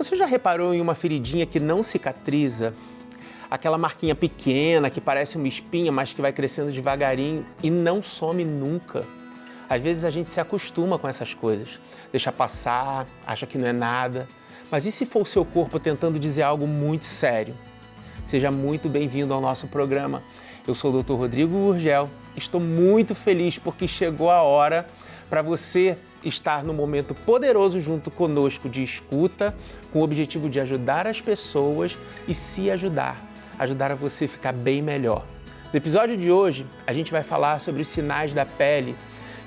Você já reparou em uma feridinha que não cicatriza? Aquela marquinha pequena que parece uma espinha, mas que vai crescendo devagarinho e não some nunca. Às vezes a gente se acostuma com essas coisas, deixa passar, acha que não é nada. Mas e se for o seu corpo tentando dizer algo muito sério? Seja muito bem-vindo ao nosso programa. Eu sou o Dr. Rodrigo Gurgel. Estou muito feliz porque chegou a hora para você estar no momento poderoso junto conosco de escuta, com o objetivo de ajudar as pessoas e se ajudar a você ficar bem melhor. No episódio de hoje, a gente vai falar sobre os sinais da pele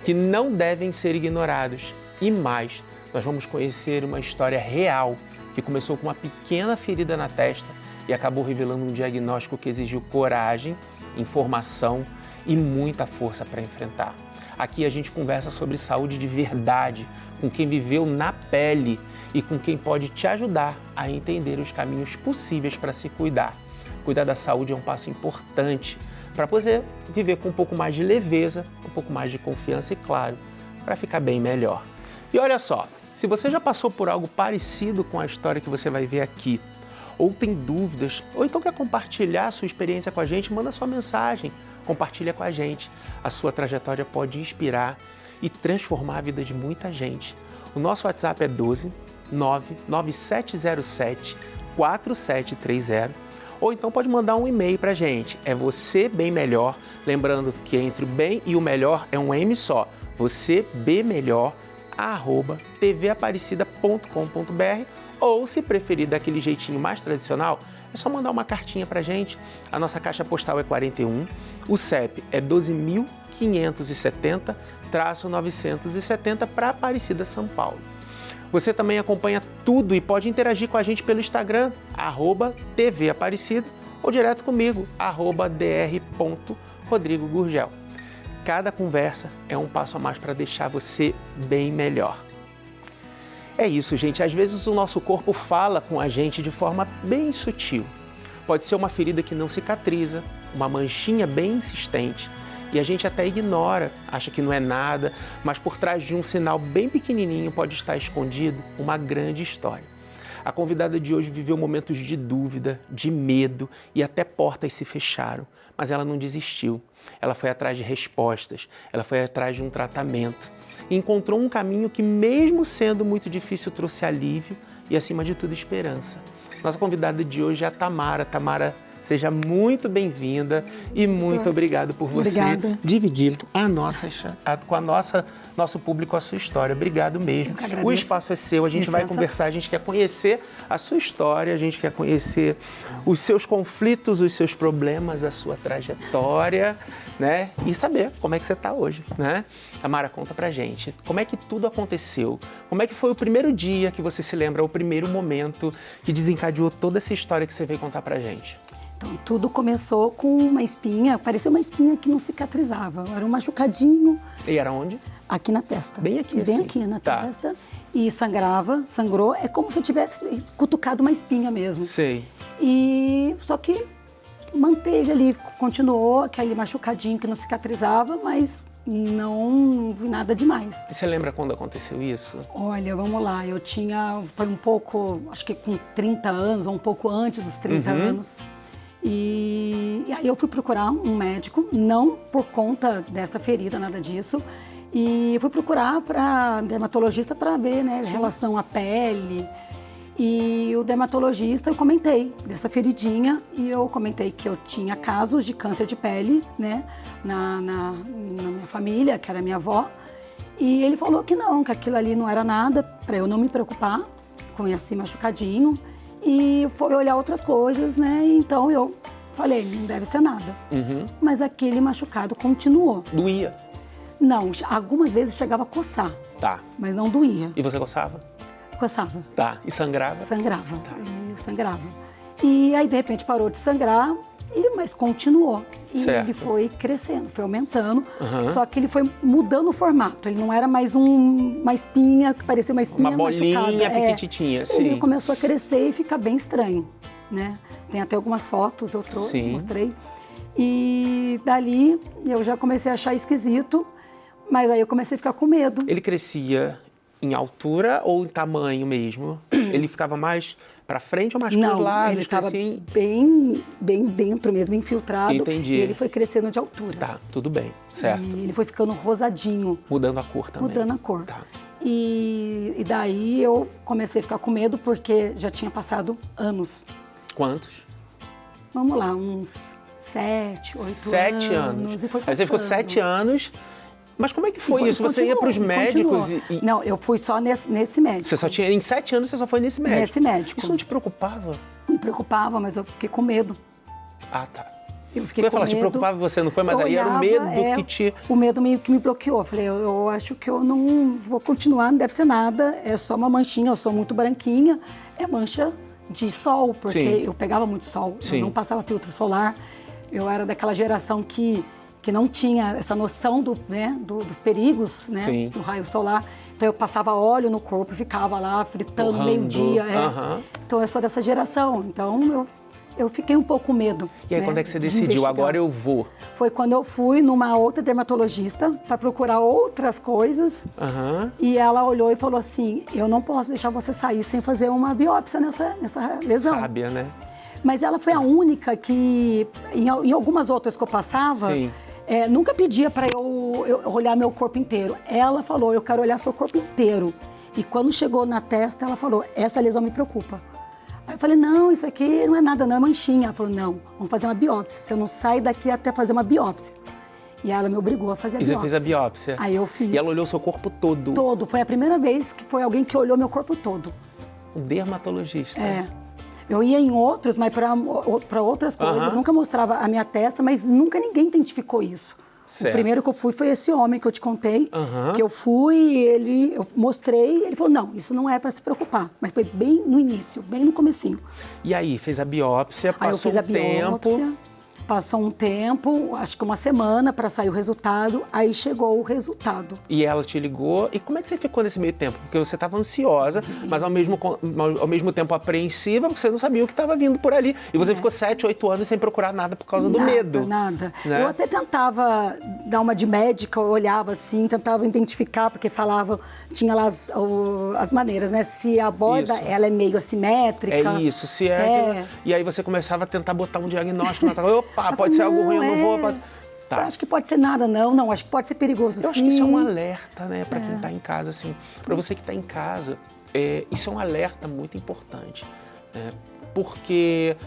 que não devem ser ignorados. E mais, nós vamos conhecer uma história real que começou com uma pequena ferida na testa e acabou revelando um diagnóstico que exigiu coragem, informação e muita força para enfrentar. Aqui a gente conversa sobre saúde de verdade, com quem viveu na pele e com quem pode te ajudar a entender os caminhos possíveis para se cuidar. Cuidar da saúde é um passo importante para poder viver com um pouco mais de leveza, um pouco mais de confiança e, claro, para ficar bem melhor. E olha só, se você já passou por algo parecido com a história que você vai ver aqui, ou tem dúvidas, ou então quer compartilhar a sua experiência com a gente, manda sua mensagem, compartilha com a gente. A sua trajetória pode inspirar e transformar a vida de muita gente. O nosso WhatsApp é 12 99707 4730, ou então pode mandar um e-mail para a gente. É Você Bem Melhor, lembrando que entre o bem e o melhor é um M só. vocebmelhor@tvaparecida.com.br, ou se preferir daquele jeitinho mais tradicional, é só mandar uma cartinha para a gente. A nossa caixa postal é 41, o CEP é 12.570-970 para Aparecida, São Paulo. Você também acompanha tudo e pode interagir com a gente pelo Instagram, @TVAparecida, ou direto comigo, @dr.rodrigogurgel. Cada conversa é um passo a mais para deixar você bem melhor. É isso, gente. Às vezes o nosso corpo fala com a gente de forma bem sutil. Pode ser uma ferida que não cicatriza, uma manchinha bem insistente, e a gente até ignora, acha que não é nada, mas por trás de um sinal bem pequenininho pode estar escondido uma grande história. A convidada de hoje viveu momentos de dúvida, de medo e até portas se fecharam, mas ela não desistiu. Ela foi atrás de respostas, ela foi atrás de um tratamento e encontrou um caminho que, mesmo sendo muito difícil, trouxe alívio e, acima de tudo, esperança. Nossa convidada de hoje é a Tamara. Tamara, seja muito bem-vinda e muito obrigado por você dividir com nosso público a sua história. Obrigado mesmo. O espaço é seu, a gente vai conversar, a gente quer conhecer a sua história, a gente quer conhecer os seus conflitos, os seus problemas, a sua trajetória, né? E saber como é que você está hoje, né? Tamara, conta pra gente, como é que tudo aconteceu? Como é que foi o primeiro dia que você se lembra, o primeiro momento que desencadeou toda essa história que você veio contar pra gente? Então, tudo começou com uma espinha, parecia uma espinha que não cicatrizava, era um machucadinho. E era onde? Aqui na testa. Bem aqui, bem assim. Aqui na testa. E sangrou. É como se eu tivesse cutucado uma espinha mesmo. Sei. E só que manteve ali, continuou aquele machucadinho que não cicatrizava, mas não vi nada demais. E você lembra quando aconteceu isso? Olha, vamos lá, foi um pouco, acho que com 30 anos, ou um pouco antes dos 30 anos. E aí eu fui procurar um médico, não por conta dessa ferida, nada disso. E fui procurar para dermatologista para ver, né, relação à pele. E o dermatologista, eu comentei dessa feridinha e eu comentei que eu tinha casos de câncer de pele, né, na minha família, que era minha avó. E ele falou que não, que aquilo ali não era nada, para eu não me preocupar com esse machucadinho. E foi olhar outras coisas, né, então eu falei, não deve ser nada. Mas aquele machucado continuou. Doía? Não, algumas vezes chegava a coçar. Tá. Mas não doía. E você coçava? Coçava. Tá. E sangrava? Sangrava. Tá. E sangrava. E aí, de repente, parou de sangrar, mas continuou. E certo. ele foi crescendo, foi aumentando, só que ele foi mudando o formato. Ele não era mais uma espinha, que parecia uma espinha machucada. Uma bolinha pequititinha, sim. Ele começou a crescer e ficar bem estranho, né? Tem até algumas fotos, eu mostrei. E dali, eu já comecei a achar esquisito, mas aí eu comecei a ficar com medo. Ele crescia em altura ou em tamanho mesmo? Ele ficava mais para frente ou mais para os Não, lados? ele estava assim? bem dentro mesmo, infiltrado. Entendi. E ele foi crescendo de altura. Tá, tudo bem, certo. E ele foi ficando rosadinho. Mudando a cor também. Mudando a cor. Tá. E daí eu comecei a ficar com medo porque já tinha passado anos. Quantos? Vamos lá, uns 7, 8 anos. 7 anos. E foi Aí você ficou passando. 7 anos. Mas como é que foi E isso? Você ia para os médicos continuou. Não, eu fui só nesse médico. Você só tinha, em 7 anos você só foi nesse médico? Nesse médico. Isso não te preocupava? Me preocupava, mas eu fiquei com medo. Ah, tá. Eu fiquei Eu ia com falar, medo. te preocupava você, não foi? Mas Eu aí era o olhava, medo que te... O medo que me bloqueou. Eu falei, eu acho que eu não vou continuar, não deve ser nada. É só uma manchinha, eu sou muito branquinha. É mancha de sol, porque Sim. eu pegava muito sol. Sim. Eu não passava filtro solar. Eu era daquela geração que não tinha essa noção dos perigos, né, Sim. do raio solar. Então eu passava óleo no corpo e ficava lá fritando Torrando. meio-dia. Aham. Então eu sou dessa geração. Então eu fiquei um pouco com medo. E aí, né, quando é que você de decidiu? investigar. Agora eu vou. Foi quando eu fui numa outra dermatologista para procurar outras coisas. Aham. E ela olhou e falou assim, eu não posso deixar você sair sem fazer uma biópsia nessa lesão. Sábia, né? Mas ela foi a única que, em algumas outras que eu passava, Sim. nunca pedia para eu olhar meu corpo inteiro. Ela falou, eu quero olhar seu corpo inteiro. E quando chegou na testa, ela falou, essa lesão me preocupa. Aí eu falei, não, isso aqui não é nada, não é manchinha. Ela falou, não, vamos fazer uma biópsia. Você não sai daqui até fazer uma biópsia. E ela me obrigou a fazer a biópsia. E você fez a biópsia? Aí eu fiz. E ela olhou o seu corpo todo? Todo. Foi a primeira vez que foi alguém que olhou meu corpo todo. Um dermatologista? É. Eu ia em outros, mas para outras coisas. Aham. Eu nunca mostrava a minha testa, mas nunca ninguém identificou isso. Certo. O primeiro que eu fui foi esse homem que eu te contei. Aham. Que eu fui, eu mostrei, ele falou, não, isso não é para se preocupar. Mas foi bem no início, bem no comecinho. E aí, fez a biópsia, Aí eu passou fiz a um tempo... biópsia, passou um tempo, acho que uma semana para sair o resultado, aí chegou o resultado. E ela te ligou. E como é que você ficou nesse meio tempo? Porque você estava ansiosa, mas ao mesmo tempo apreensiva, porque você não sabia o que estava vindo por ali. E você ficou 7, 8 anos sem procurar nada por causa do medo. Nada. Né? Eu até tentava dar uma de médica, eu olhava assim, tentava identificar, porque falava, tinha lá as maneiras, né? Se a borda, Isso. ela é meio assimétrica. É isso, se é. E aí você começava a tentar botar um diagnóstico. Opa, pode ser algo ruim, eu não vou... Tá. Eu acho que pode ser nada, não, acho que pode ser perigoso, Eu sim. acho que isso é um alerta, né, para quem está em casa, assim. Para você que está em casa, isso é um alerta muito importante, né? Porque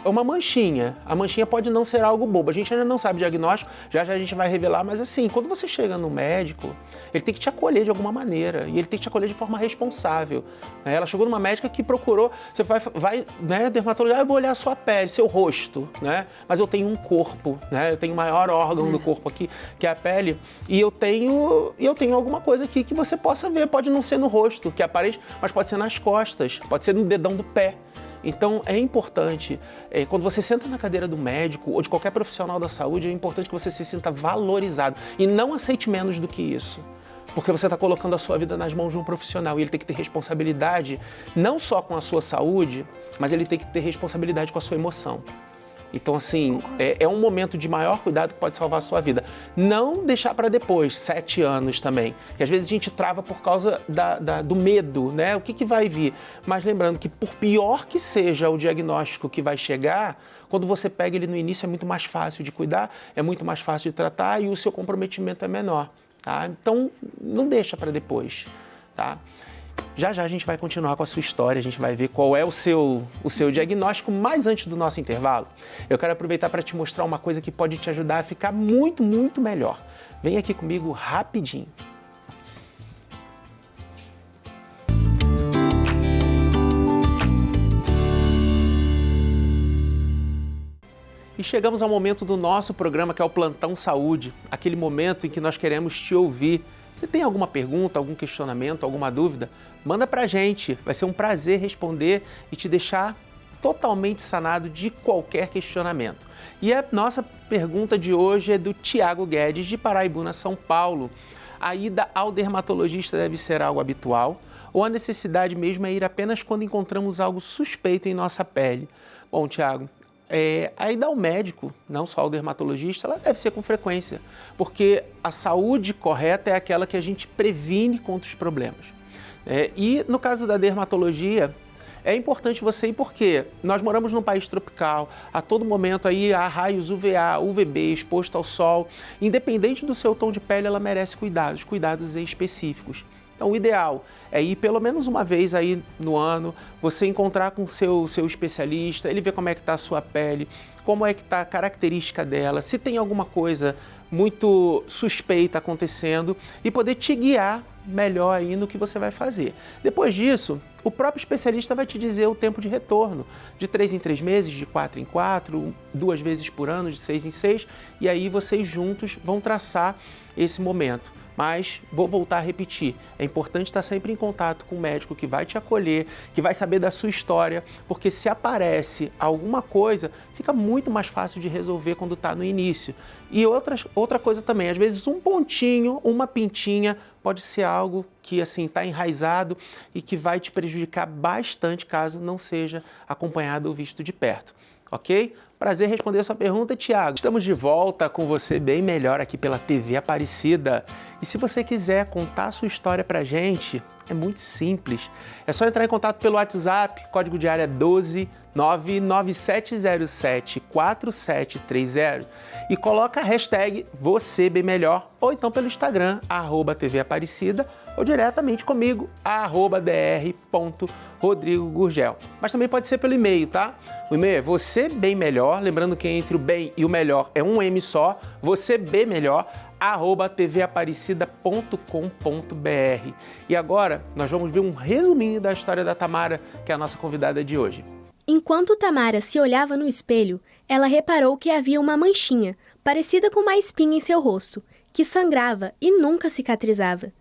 é uma manchinha. A manchinha pode não ser algo bobo. A gente ainda não sabe o diagnóstico, já a gente vai revelar, mas assim, quando você chega no médico, ele tem que te acolher de alguma maneira, e ele tem que te acolher de forma responsável. Ela chegou numa médica que procurou, você vai né, dermatologista, eu vou olhar a sua pele, seu rosto, né? Mas eu tenho um corpo, né? Eu tenho o maior órgão do corpo aqui, que é a pele, e eu tenho alguma coisa aqui que você possa ver. Pode não ser no rosto, que é aparente, mas pode ser nas costas, pode ser no dedão do pé. Então, é importante, quando você senta na cadeira do médico ou de qualquer profissional da saúde, é importante que você se sinta valorizado e não aceite menos do que isso. Porque você está colocando a sua vida nas mãos de um profissional e ele tem que ter responsabilidade não só com a sua saúde, mas ele tem que ter responsabilidade com a sua emoção. Então, assim, é um momento de maior cuidado que pode salvar a sua vida. Não deixar para depois, 7 anos também. Que às vezes a gente trava por causa do medo, né? O que vai vir? Mas lembrando que por pior que seja o diagnóstico que vai chegar, quando você pega ele no início é muito mais fácil de cuidar, é muito mais fácil de tratar e o seu comprometimento é menor, tá? Então, não deixa para depois, tá? Já a gente vai continuar com a sua história, a gente vai ver qual é o seu diagnóstico, mas antes do nosso intervalo, eu quero aproveitar para te mostrar uma coisa que pode te ajudar a ficar muito, muito melhor. Vem aqui comigo rapidinho. E chegamos ao momento do nosso programa, que é o Plantão Saúde, aquele momento em que nós queremos te ouvir. Se tem alguma pergunta, algum questionamento, alguma dúvida, manda pra gente. Vai ser um prazer responder e te deixar totalmente sanado de qualquer questionamento. E a nossa pergunta de hoje é do Tiago Guedes, de Paraibuna, São Paulo. A ida ao dermatologista deve ser algo habitual ou a necessidade mesmo é ir apenas quando encontramos algo suspeito em nossa pele? Bom, Tiago, a ida ao médico, não só ao dermatologista, ela deve ser com frequência, porque a saúde correta é aquela que a gente previne contra os problemas. E no caso da dermatologia, é importante você ir porque nós moramos num país tropical, a todo momento aí há raios UVA, UVB, exposto ao sol. Independente do seu tom de pele, ela merece cuidados específicos. Então, o ideal é ir pelo menos uma vez aí no ano, você encontrar com o seu especialista, ele ver como é que está a sua pele, como é que está a característica dela, se tem alguma coisa muito suspeita acontecendo e poder te guiar melhor aí no que você vai fazer. Depois disso, o próprio especialista vai te dizer o tempo de retorno, de 3 em 3 meses, de 4 em 4, 2 vezes por ano, de 6 em 6, e aí vocês juntos vão traçar esse momento. Mas vou voltar a repetir, é importante estar sempre em contato com o médico que vai te acolher, que vai saber da sua história, porque se aparece alguma coisa, fica muito mais fácil de resolver quando está no início. E outra coisa também, às vezes um pontinho, uma pintinha, pode ser algo que assim está enraizado e que vai te prejudicar bastante caso não seja acompanhado ou visto de perto, ok? Prazer responder a sua pergunta, Tiago. Estamos de volta com você bem melhor aqui pela TV Aparecida. E se você quiser contar a sua história pra gente, é muito simples. É só entrar em contato pelo WhatsApp, código de área 12 99707 4730 e coloca a hashtag você bem melhor ou então pelo Instagram, @TV Aparecida ou diretamente comigo, @dr.rodrigogurgel. Mas também pode ser pelo e-mail, tá? O e-mail é você bem melhor, lembrando que entre o bem e o melhor é um M só, você bem melhor, @tvaparecida.com.br. E agora nós vamos ver um resuminho da história da Tamara, que é a nossa convidada de hoje. Enquanto Tamara se olhava no espelho, ela reparou que havia uma manchinha, parecida com uma espinha em seu rosto, que sangrava e nunca cicatrizava.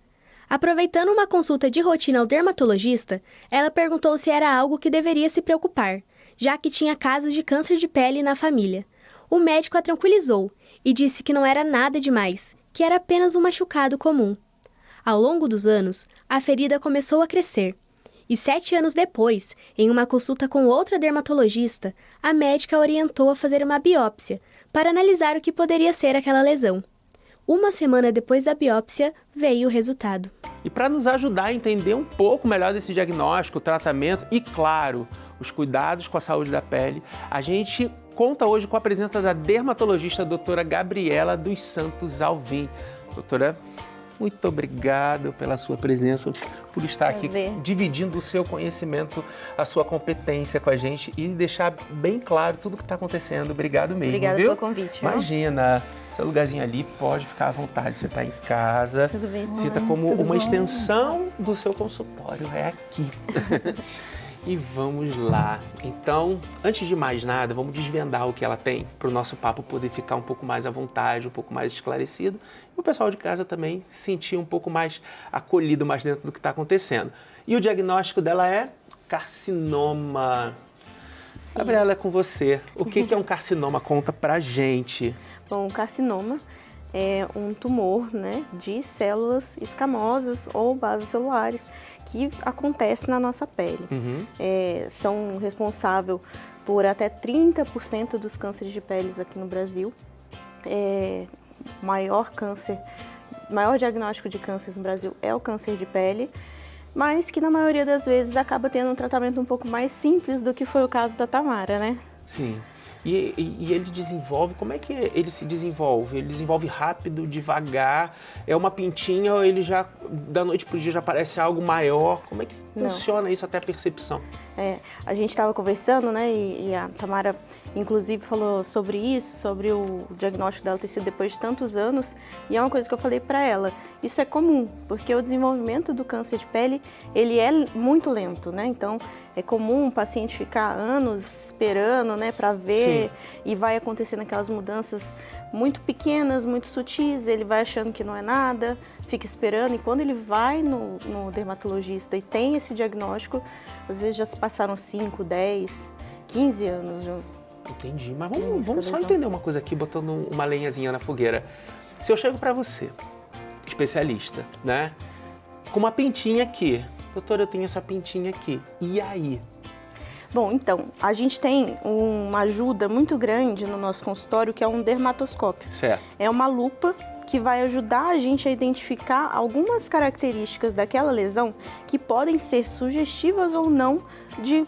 Aproveitando uma consulta de rotina ao dermatologista, ela perguntou se era algo que deveria se preocupar, já que tinha casos de câncer de pele na família. O médico a tranquilizou e disse que não era nada demais, que era apenas um machucado comum. Ao longo dos anos, a ferida começou a crescer. E 7 anos depois, em uma consulta com outra dermatologista, a médica a orientou a fazer uma biópsia para analisar o que poderia ser aquela lesão. Uma semana depois da biópsia, veio o resultado. E para nos ajudar a entender um pouco melhor desse diagnóstico, tratamento e, claro, os cuidados com a saúde da pele, a gente conta hoje com a presença da dermatologista doutora Gabriela dos Santos Alvim. Doutora, muito obrigado pela sua presença, por estar aqui dividindo o seu conhecimento, a sua competência com a gente e deixar bem claro tudo o que está acontecendo. Obrigado mesmo, Obrigada viu? pelo convite. Imagina, seu lugarzinho ali, pode ficar à vontade, você está em casa. Tudo bem? Sinta como Tudo uma bom? extensão do seu consultório, é aqui. E vamos lá. Então, antes de mais nada, vamos desvendar o que ela tem para o nosso papo poder ficar um pouco mais à vontade, um pouco mais esclarecido e o pessoal de casa também se sentir um pouco mais acolhido mais dentro do que está acontecendo. E o diagnóstico dela é carcinoma. Sim. Gabriela, é com você. O que é um carcinoma? Conta pra gente. Bom, o carcinoma é um tumor, né, de células escamosas ou basocelulares que acontece na nossa pele. São responsáveis por até 30% dos cânceres de peles aqui no Brasil. Maior diagnóstico de cânceres no Brasil é o câncer de pele, mas que na maioria das vezes acaba tendo um tratamento um pouco mais simples do que foi o caso da Tamara, né? Sim. E ele desenvolve, como é que ele se desenvolve? Ele desenvolve rápido, devagar? É uma pintinha ou ele já, da noite pro dia, já parece algo maior? Como é que funciona isso até a percepção? A gente estava conversando, né, e a Tamara, inclusive, falou sobre isso, sobre o diagnóstico dela ter sido depois de tantos anos, e é uma coisa que eu falei para ela, isso é comum, porque o desenvolvimento do câncer de pele, ele é muito lento, né, então é comum o paciente ficar anos esperando, né, para ver, e vai acontecendo aquelas mudanças muito pequenas, muito sutis, ele vai achando que não é nada, fica esperando, e quando ele vai no dermatologista e tem esse diagnóstico, às vezes já se passaram 5, 10, 15 anos. Entendi, mas vamos só entender uma coisa aqui, botando uma lenhazinha na fogueira. Se eu chego para você, especialista, né, com uma pintinha aqui, doutora, eu tenho essa pintinha aqui, e aí? Bom, então, a gente tem uma ajuda muito grande no nosso consultório, que é um dermatoscópio. Certo. É uma lupa que vai ajudar a gente a identificar algumas características daquela lesão que podem ser sugestivas ou não de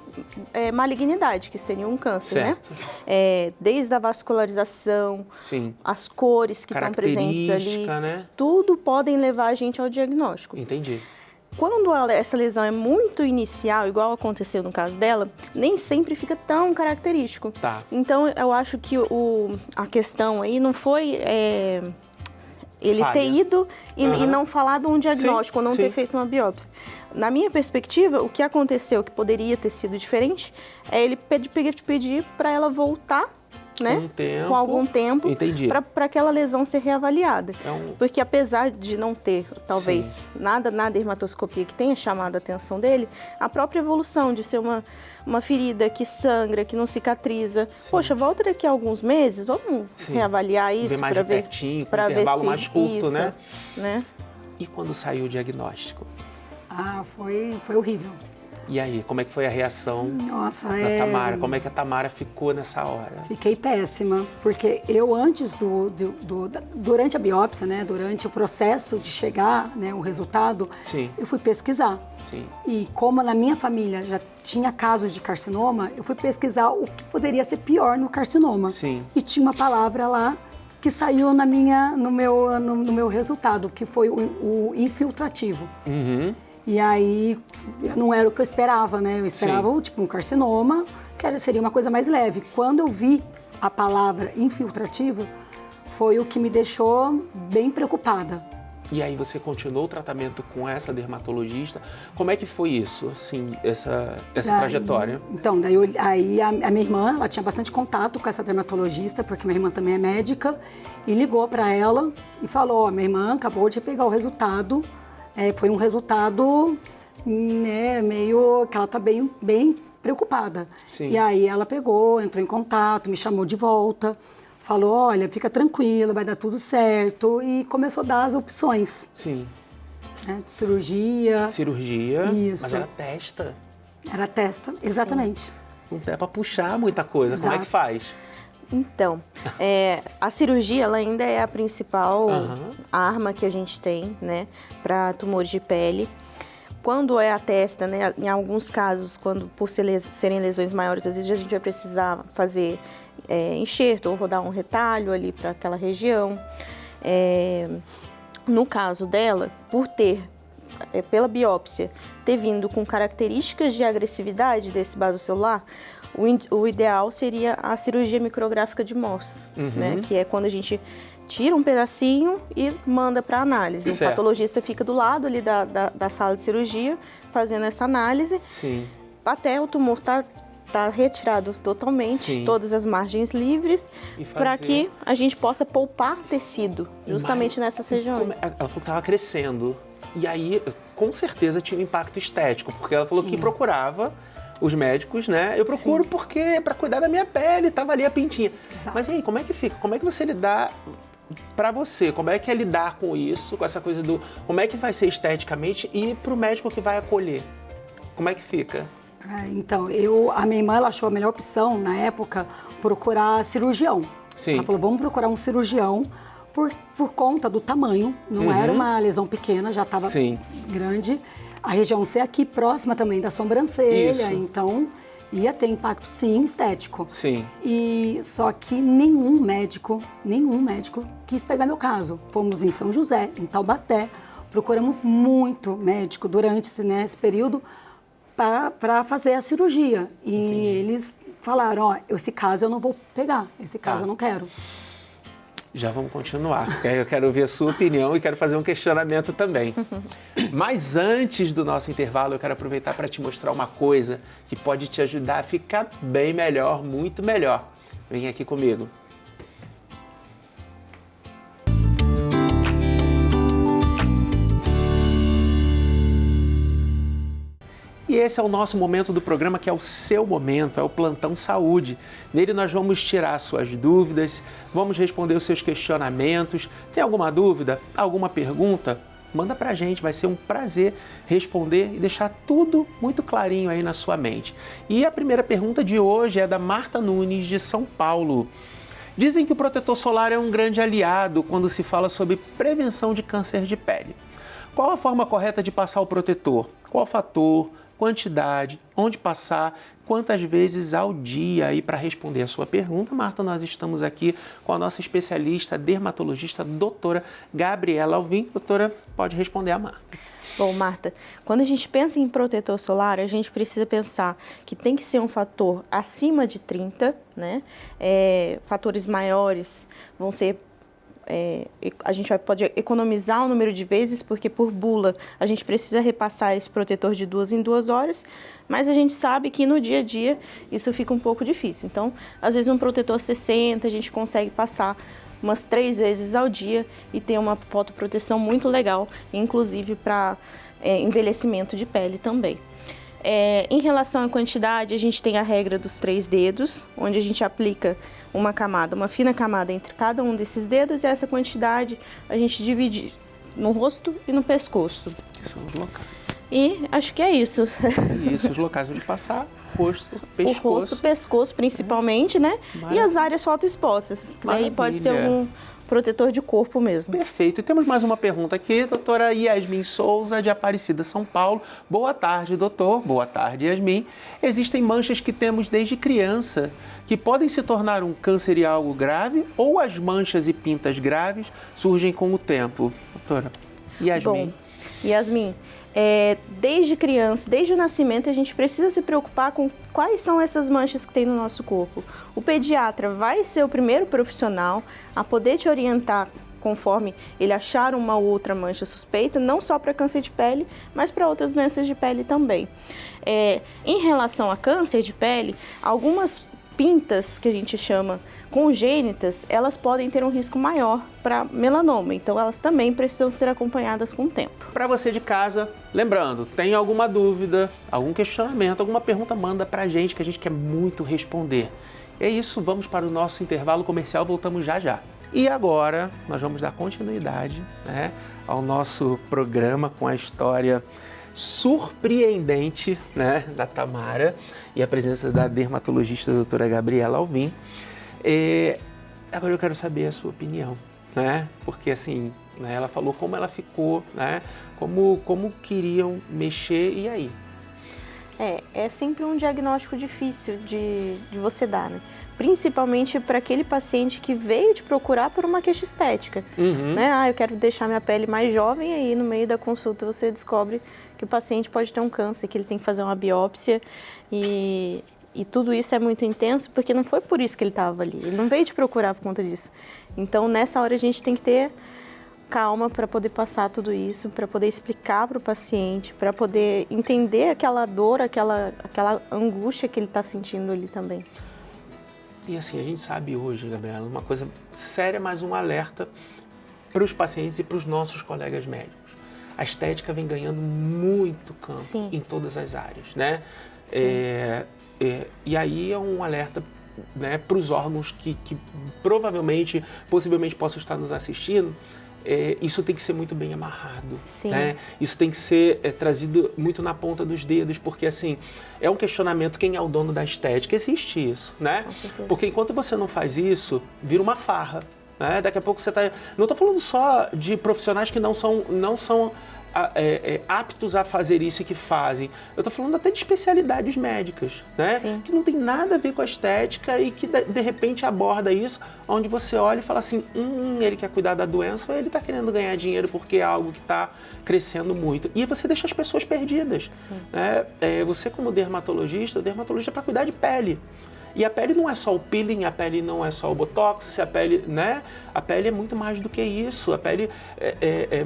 malignidade, que seria um câncer, certo. né? Desde a vascularização, Sim. as cores que estão presentes ali, né? tudo podem levar a gente ao diagnóstico. Entendi. Quando essa lesão é muito inicial, igual aconteceu no caso dela, nem sempre fica tão característico. Tá. Então, eu acho que a questão aí não foi ele Falha. ter ido e não falado um diagnóstico, ou não ter feito uma biópsia. Na minha perspectiva, o que aconteceu que poderia ter sido diferente é ele pedir para ela voltar, né? Com algum tempo, para aquela lesão ser reavaliada. Porque apesar de não ter, talvez, nada na dermatoscopia que tenha chamado a atenção dele, a própria evolução de ser uma ferida que sangra, que não cicatriza. Sim. Poxa, volta daqui a alguns meses, vamos reavaliar isso para ver, para ver se mais curto, isso, né? E quando saiu o diagnóstico? Foi horrível. E aí, como é que foi a reação da Tamara? Como é que a Tamara ficou nessa hora? Fiquei péssima, porque eu antes durante a biópsia, né, durante o processo de chegar, né, o resultado, eu fui pesquisar. Sim. E como na minha família já tinha casos de carcinoma, eu fui pesquisar o que poderia ser pior no carcinoma. Sim. E tinha uma palavra lá que saiu no meu resultado, que foi o infiltrativo. Uhum. E aí, não era o que eu esperava, né? Eu esperava, um carcinoma, que seria uma coisa mais leve. Quando eu vi a palavra infiltrativo, foi o que me deixou bem preocupada. E aí você continuou o tratamento com essa dermatologista? Como é que foi isso, assim, essa trajetória? Então, aí a minha irmã, ela tinha bastante contato com essa dermatologista, porque minha irmã também é médica, e ligou para ela e falou, minha irmã acabou de pegar o resultado. Foi um resultado, né, meio que ela está bem preocupada. Sim. E aí ela pegou, entrou em contato, me chamou de volta, falou, olha, fica tranquila, vai dar tudo certo, e começou a dar as opções. Sim. Né, de cirurgia. Isso. Mas era testa. Era testa, exatamente. Não dá para puxar muita coisa, Exato. Como é que faz? Então, a cirurgia ela ainda é a principal arma que a gente tem, né, para tumores de pele. Quando é a testa, né, em alguns casos, por serem lesões maiores, às vezes a gente vai precisar fazer enxerto ou rodar um retalho ali para aquela região. No caso dela, por ter, pela biópsia, ter vindo com características de agressividade desse vasocelular, o ideal seria a cirurgia micrográfica de Mohs, né? Que é quando a gente tira um pedacinho e manda para análise. Certo. O patologista fica do lado ali da sala de cirurgia, fazendo essa análise, até o tumor tá retirado totalmente, todas as margens livres, para que a gente possa poupar tecido, justamente nessas regiões. Ela falou que estava crescendo, e aí, com certeza, tinha um impacto estético, porque ela falou que procurava os médicos, né? Eu procuro porque para cuidar da minha pele, tava ali a pintinha. Exato. Mas e aí, como é que fica? Como é que você lidar para você? Como é que é lidar com isso, com essa coisa do... Como é que vai ser esteticamente e para o médico que vai acolher? Como é que fica? Então, a minha irmã ela achou a melhor opção, na época, procurar cirurgião. Sim. Ela falou, vamos procurar um cirurgião por conta do tamanho. Não era uma lesão pequena, já estava grande. A região ser aqui próxima também da sobrancelha, então ia ter impacto sim estético. Sim. Só que nenhum médico quis pegar meu caso. Fomos em São José, em Taubaté, procuramos muito médico durante esse período para fazer a cirurgia. E eles falaram, esse caso eu não vou pegar, esse caso eu não quero. Já vamos continuar, eu quero ouvir a sua opinião e quero fazer um questionamento também. Mas antes do nosso intervalo, eu quero aproveitar para te mostrar uma coisa que pode te ajudar a ficar bem melhor, muito melhor. Vem aqui comigo. E esse é o nosso momento do programa, que é o seu momento, é o Plantão Saúde. Nele nós vamos tirar suas dúvidas, vamos responder os seus questionamentos. Tem alguma dúvida, alguma pergunta? Manda pra gente, vai ser um prazer responder e deixar tudo muito clarinho aí na sua mente. E a primeira pergunta de hoje é da Marta Nunes, de São Paulo. Dizem que o protetor solar é um grande aliado quando se fala sobre prevenção de câncer de pele. Qual a forma correta de passar o protetor? Qual fator, quantidade, onde passar, quantas vezes ao dia? E para responder a sua pergunta, Marta, nós estamos aqui com a nossa especialista, dermatologista, doutora Gabriela Alvim. Doutora, pode responder a Marta. Bom, Marta, quando a gente pensa em protetor solar, a gente precisa pensar que tem que ser um fator acima de 30, né? Fatores maiores vão ser... a gente pode economizar o número de vezes, porque por bula a gente precisa repassar esse protetor de 2 em 2 horas, mas a gente sabe que no dia a dia isso fica um pouco difícil. Então, às vezes um protetor 60 a gente consegue passar umas 3 vezes ao dia e ter uma fotoproteção muito legal, inclusive para envelhecimento de pele também. Em relação à quantidade, a gente tem a regra dos 3 dedos, onde a gente aplica uma fina camada entre cada um desses dedos, e essa quantidade a gente divide no rosto e no pescoço. Que são os locais. E acho que é isso. Isso, os locais onde passar, rosto, pescoço. O rosto, pescoço principalmente, né? Maravilha. E as áreas fotoexpostas, que daí pode ser um protetor de corpo mesmo. Perfeito. E temos mais uma pergunta aqui, doutora Yasmin Souza, de Aparecida, São Paulo. Boa tarde, doutor. Boa tarde, Yasmin. Existem manchas que temos desde criança que podem se tornar um câncer e algo grave, ou as manchas e pintas graves surgem com o tempo? Doutora Yasmin. Bom, Yasmin, desde criança, desde o nascimento, a gente precisa se preocupar com quais são essas manchas que tem no nosso corpo. O pediatra vai ser o primeiro profissional a poder te orientar conforme ele achar uma ou outra mancha suspeita, não só para câncer de pele, mas para outras doenças de pele também. Em relação a câncer de pele, algumas pintas, que a gente chama congênitas, elas podem ter um risco maior para melanoma, então elas também precisam ser acompanhadas com o tempo. Para você de casa, lembrando, tem alguma dúvida, algum questionamento, alguma pergunta, manda para a gente, que a gente quer muito responder. É isso, vamos para o nosso intervalo comercial, voltamos já já. E agora nós vamos dar continuidade, né, ao nosso programa com a história surpreendente, né, da Tamara e a presença da dermatologista doutora Gabriela Alvim. Agora eu quero saber a sua opinião, né? Porque assim, né, ela falou como ela ficou, né? Como queriam mexer, e aí? É sempre um diagnóstico difícil de você dar, né? Principalmente para aquele paciente que veio te procurar por uma queixa estética, né? Eu quero deixar minha pele mais jovem, e aí no meio da consulta você descobre que o paciente pode ter um câncer, que ele tem que fazer uma biópsia, e tudo isso é muito intenso, porque não foi por isso que ele estava ali, ele não veio te procurar por conta disso. Então, nessa hora a gente tem que ter calma para poder passar tudo isso, para poder explicar para o paciente, para poder entender aquela dor, aquela angústia que ele está sentindo ali também. E assim, a gente sabe hoje, Gabriela, uma coisa séria, mas um alerta para os pacientes e para os nossos colegas médicos. A estética vem ganhando muito campo em todas as áreas, né? E aí é um alerta, né, para os órgãos que provavelmente, possivelmente possam estar nos assistindo. Isso tem que ser muito bem amarrado, né? Isso tem que ser trazido muito na ponta dos dedos, porque assim, é um questionamento: quem é o dono da estética? Existe isso, né? Porque enquanto você não faz isso, vira uma farra, né? Daqui a pouco você está... Não estou falando só de profissionais que não são aptos a fazer isso e que fazem. Eu estou falando até de especialidades médicas, né? Que não tem nada a ver com a estética e que de repente aborda isso, onde você olha e fala assim, ele quer cuidar da doença ou ele está querendo ganhar dinheiro porque é algo que está crescendo muito. E você deixa as pessoas perdidas, né? Você como dermatologista é para cuidar de pele. E a pele não é só o peeling, a pele não é só o botox, a pele, né? A pele é muito mais do que isso. A pele,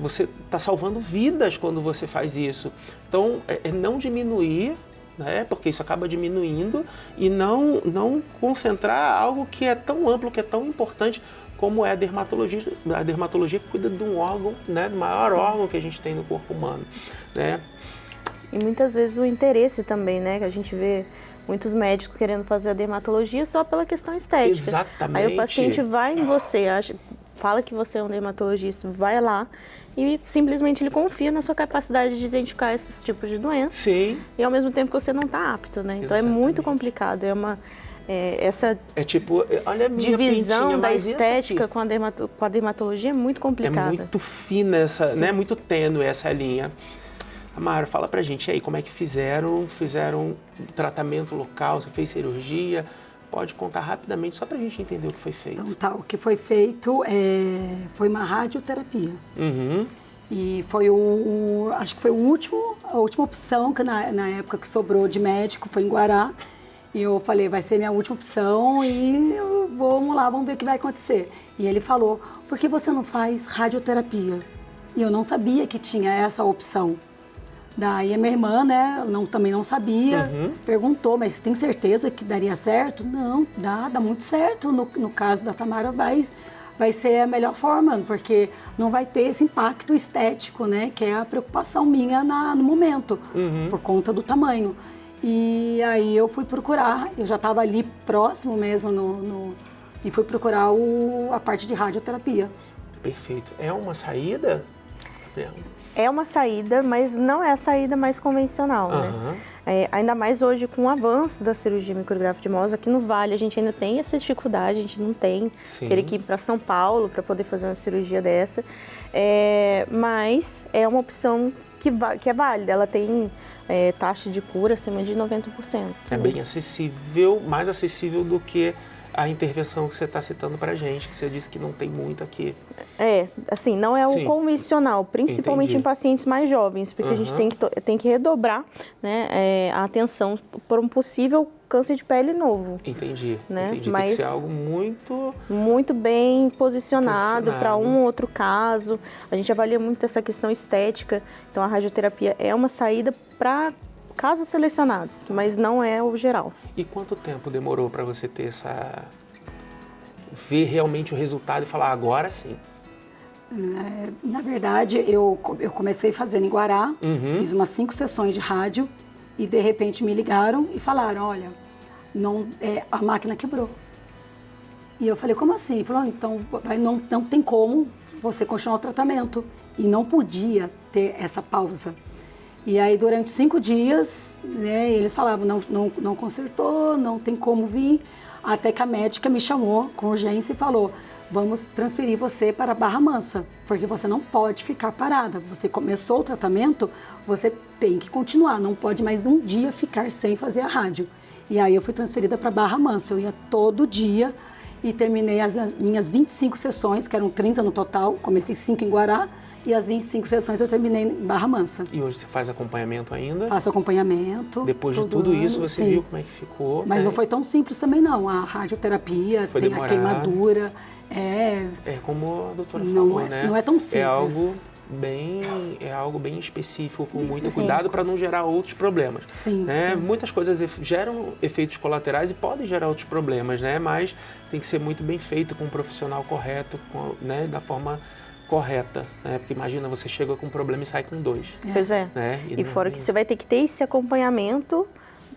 você está salvando vidas quando você faz isso. Então, não diminuir, né? Porque isso acaba diminuindo, e não concentrar algo que é tão amplo, que é tão importante como é a dermatologia. A dermatologia cuida de um órgão, né? Do maior órgão que a gente tem no corpo humano, né? E muitas vezes o interesse também, né? Que a gente vê muitos médicos querendo fazer a dermatologia só pela questão estética. Exatamente. Aí o paciente vai em você, fala que você é um dermatologista, vai lá e simplesmente ele confia na sua capacidade de identificar esses tipos de doenças. E ao mesmo tempo que você não está apto, né? Então é muito complicado, essa tipo, olha a minha divisão pintinha, da mas estética com a dermatologia é muito complicada. É muito fina essa, né? Muito tênue essa linha. Tamara, fala pra gente aí, como é que fizeram tratamento local, você fez cirurgia? Pode contar rapidamente, só pra gente entender o que foi feito. Então tá, o que foi feito foi uma radioterapia. Uhum. E foi acho que foi a última opção que na época que sobrou de médico, foi em Guará. E eu falei, vai ser minha última opção e vamos lá, vamos ver o que vai acontecer. E ele falou, por que você não faz radioterapia? E eu não sabia que tinha essa opção. Daí a minha irmã, né, também não sabia, perguntou, mas tem certeza que daria certo? Não, dá muito certo. No caso da Tamara, vai ser a melhor forma, porque não vai ter esse impacto estético, né, que é a preocupação minha no momento, por conta do tamanho. E aí eu fui procurar, eu já estava ali próximo mesmo, e fui procurar a parte de radioterapia. Perfeito. É uma saída? É uma saída, mas não é a saída mais convencional, né? Ainda mais hoje com o avanço da cirurgia micrográfica de Mohs, aqui no Vale a gente ainda tem essa dificuldade, a gente não tem, teria que ir para São Paulo para poder fazer uma cirurgia dessa, mas é uma opção que é válida, ela tem taxa de cura acima de 90%. É bem acessível, mais acessível do que a intervenção que você está citando para a gente, que você disse que não tem muito aqui. Assim, não é o convencional, principalmente em pacientes mais jovens, porque a gente tem que redobrar, né, a atenção por um possível câncer de pele novo. Entendi. Mas tem que ser algo muito bem posicionado para um ou outro caso. A gente avalia muito essa questão estética, então a radioterapia é uma saída para casos selecionados, mas não é o geral. E quanto tempo demorou para você ter ver realmente o resultado e falar, agora sim? Na verdade, eu comecei fazendo em Guará, fiz umas 5 sessões de rádio e de repente me ligaram e falaram, olha, a máquina quebrou. E eu falei, como assim? Ele falou, então não tem como você continuar o tratamento. E não podia ter essa pausa. E aí, durante 5 dias, né, eles falavam, não consertou, não tem como vir. Até que a médica me chamou com urgência e falou, vamos transferir você para Barra Mansa, porque você não pode ficar parada. Você começou o tratamento, você tem que continuar, não pode mais um dia ficar sem fazer a rádio. E aí eu fui transferida para Barra Mansa, eu ia todo dia e terminei as minhas 25 sessões, que eram 30 no total, comecei 5 em Guará, e as 25 sessões eu terminei em Barra Mansa. E hoje você faz acompanhamento ainda? Faço acompanhamento. Depois de tudo isso, você viu como é que ficou? Mas não foi tão simples também, não. A radioterapia, tem a queimadura. É como a doutora falou, né? Não é tão simples. É algo bem específico, com muito cuidado para não gerar outros problemas. Sim. Muitas coisas geram efeitos colaterais e podem gerar outros problemas, né? Mas tem que ser muito bem feito com um profissional correto, né? Da forma correta, né? Porque imagina, você chega com um problema e sai com 2. Pois é. Né? E fora que você vai ter que ter esse acompanhamento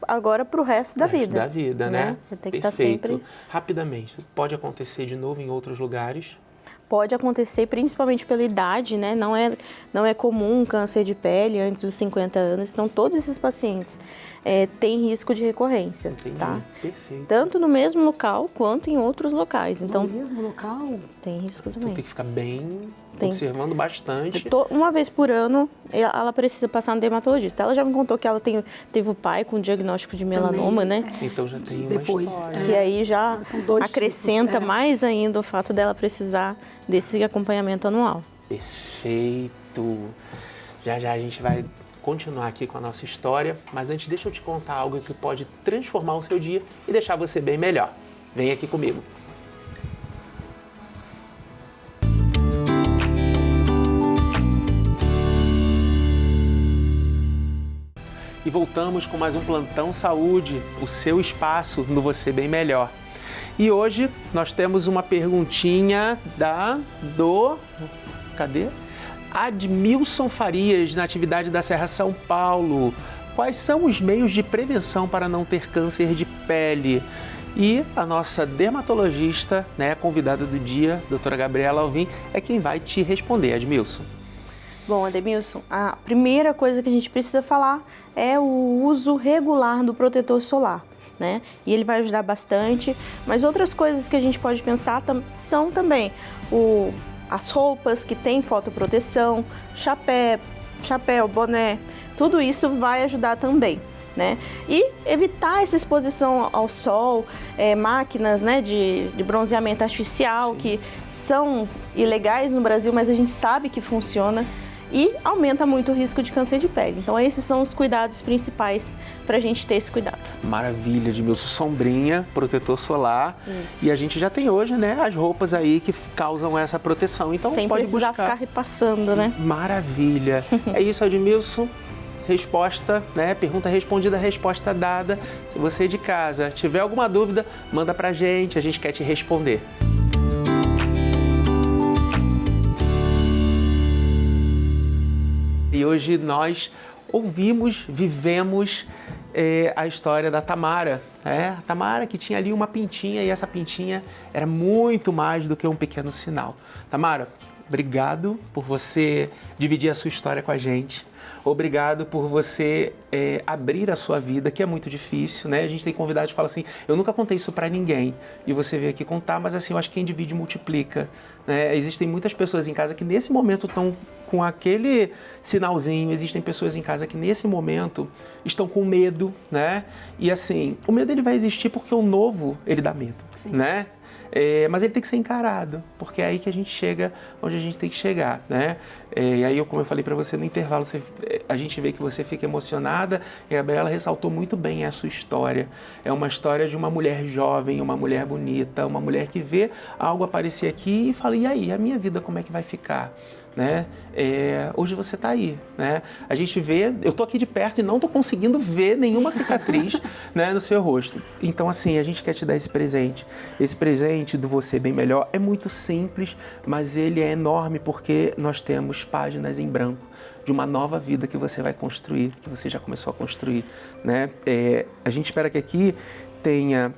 agora para o resto da vida. Da vida, né? Vai ter que estar sempre... Rapidamente, pode acontecer de novo em outros lugares? Pode acontecer, principalmente pela idade, né? Não é comum câncer de pele antes dos 50 anos, então todos esses pacientes têm risco de recorrência. Entendi. Tá? Perfeito. Tanto no mesmo local quanto em outros locais. Então, no mesmo local? Tem risco também. Então tem que ficar bem observando bastante. Uma vez por ano, ela precisa passar no dermatologista. Ela já me contou que ela teve o pai com diagnóstico de melanoma, também, né? Então já tem depois, uma história. E aí já acrescenta tipos, mais ainda o fato dela precisar desse acompanhamento anual. Perfeito. Já a gente vai continuar aqui com a nossa história, mas antes deixa eu te contar algo que pode transformar o seu dia e deixar você bem melhor. Vem aqui comigo. E voltamos com mais um Plantão Saúde, o seu espaço no Você Bem Melhor. E hoje nós temos uma perguntinha cadê? Admilson Farias, na atividade da Serra São Paulo. Quais são os meios de prevenção para não ter câncer de pele? E a nossa dermatologista, né, convidada do dia, doutora Gabriela Alvim, é quem vai te responder, Admilson. Bom, Ademilson, a primeira coisa que a gente precisa falar é o uso regular do protetor solar. né? E ele vai ajudar bastante. Mas outras coisas que a gente pode pensar são também as roupas que tem fotoproteção, chapéu, boné, tudo isso vai ajudar também, né? E evitar essa exposição ao sol, máquinas, né, de bronzeamento artificial, sim, que são ilegais no Brasil, mas a gente sabe que funciona. E aumenta muito o risco de câncer de pele. Então esses são os cuidados principais para a gente ter esse cuidado. Maravilha, Edmilson. Sombrinha, protetor solar. Isso. E a gente já tem hoje, né, as roupas aí que causam essa proteção. Então sem pode precisar buscar. Ficar repassando, né? Maravilha. É isso, Edmilson. Resposta, né? Pergunta respondida, resposta dada. Se você de casa tiver alguma dúvida, manda pra gente, a gente quer te responder. E hoje nós vivemos a história da Tamara. A Tamara que tinha ali uma pintinha e essa pintinha era muito mais do que um pequeno sinal. Tamara, obrigado por você dividir a sua história com a gente. Obrigado por você abrir a sua vida, que é muito difícil, né? A gente tem convidado e fala assim, eu nunca contei isso pra ninguém. E você veio aqui contar, mas assim, eu acho que quem divide multiplica, né? Existem muitas pessoas em casa que nesse momento estão com aquele sinalzinho, existem pessoas em casa que nesse momento estão com medo, né? E assim, o medo ele vai existir porque o novo, ele dá medo, sim, né? Mas ele tem que ser encarado, porque é aí que a gente chega onde a gente tem que chegar, né? E aí, como eu falei para você no intervalo, a gente vê que você fica emocionada e a Gabriela ressaltou muito bem a sua história. É uma história de uma mulher jovem, uma mulher bonita, uma mulher que vê algo aparecer aqui e fala, e aí, a minha vida como é que vai ficar? Né? Hoje você está aí, né? A gente vê, eu tô aqui de perto e não tô conseguindo ver nenhuma cicatriz, né, no seu rosto. Então assim, a gente quer te dar esse presente. Esse presente do Você Bem Melhor é muito simples, mas ele é enorme porque nós temos páginas em branco de uma nova vida que você vai construir, que você já começou a construir, né? A gente espera que aqui tenha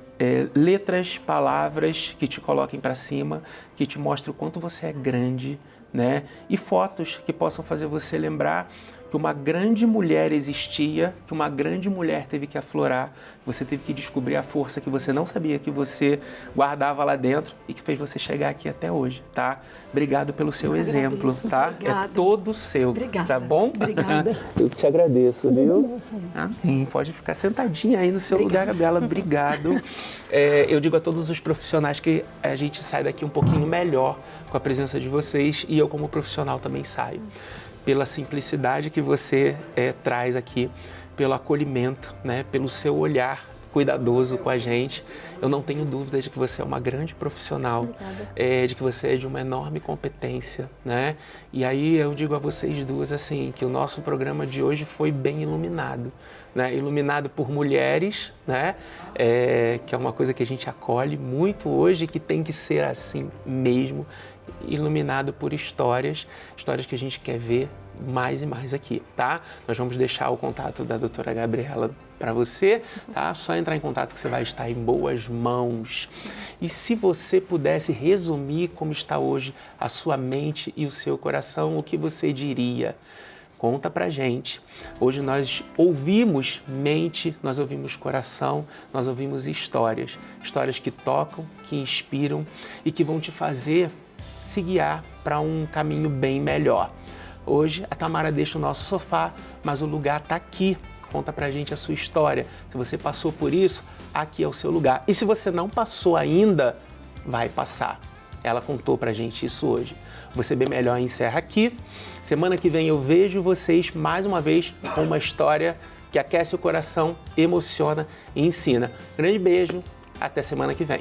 letras, palavras que te coloquem para cima, que te mostrem o quanto você é grande, né? E fotos que possam fazer você lembrar que uma grande mulher existia, que uma grande mulher teve que aflorar, você teve que descobrir a força que você não sabia que você guardava lá dentro e que fez você chegar aqui até hoje, tá? Obrigado pelo seu exemplo, tá? Obrigada. É todo seu, obrigada, tá bom? Obrigada. Eu te agradeço, viu? Amém. Pode ficar sentadinha aí no seu lugar, Gabriela. Obrigado. Eu digo a todos os profissionais que a gente sai daqui um pouquinho melhor com a presença de vocês e eu como profissional também saio. Pela simplicidade que você traz aqui, pelo acolhimento, né, pelo seu olhar cuidadoso com a gente. Eu não tenho dúvida de que você é uma grande profissional, de que você é de uma enorme competência, né? E aí eu digo a vocês duas assim, que o nosso programa de hoje foi bem iluminado, né? Iluminado por mulheres, né? Que é uma coisa que a gente acolhe muito hoje, que tem que ser assim mesmo. Iluminado por histórias que a gente quer ver mais e mais aqui, tá? Nós vamos deixar o contato da doutora Gabriela para você, tá? Só entrar em contato que você vai estar em boas mãos. E se você pudesse resumir como está hoje a sua mente e o seu coração, o que você diria? Conta pra gente. Hoje nós ouvimos mente, nós ouvimos coração, nós ouvimos histórias que tocam, que inspiram e que vão te fazer se guiar para um caminho bem melhor. Hoje a Tamara deixa o nosso sofá, mas o lugar está aqui. Conta pra gente a sua história. Se você passou por isso, aqui é o seu lugar. E se você não passou ainda, vai passar. Ela contou pra gente isso hoje. Você Bem Melhor encerra aqui. Semana que vem eu vejo vocês mais uma vez com uma história que aquece o coração, emociona e ensina. Grande beijo, até semana que vem.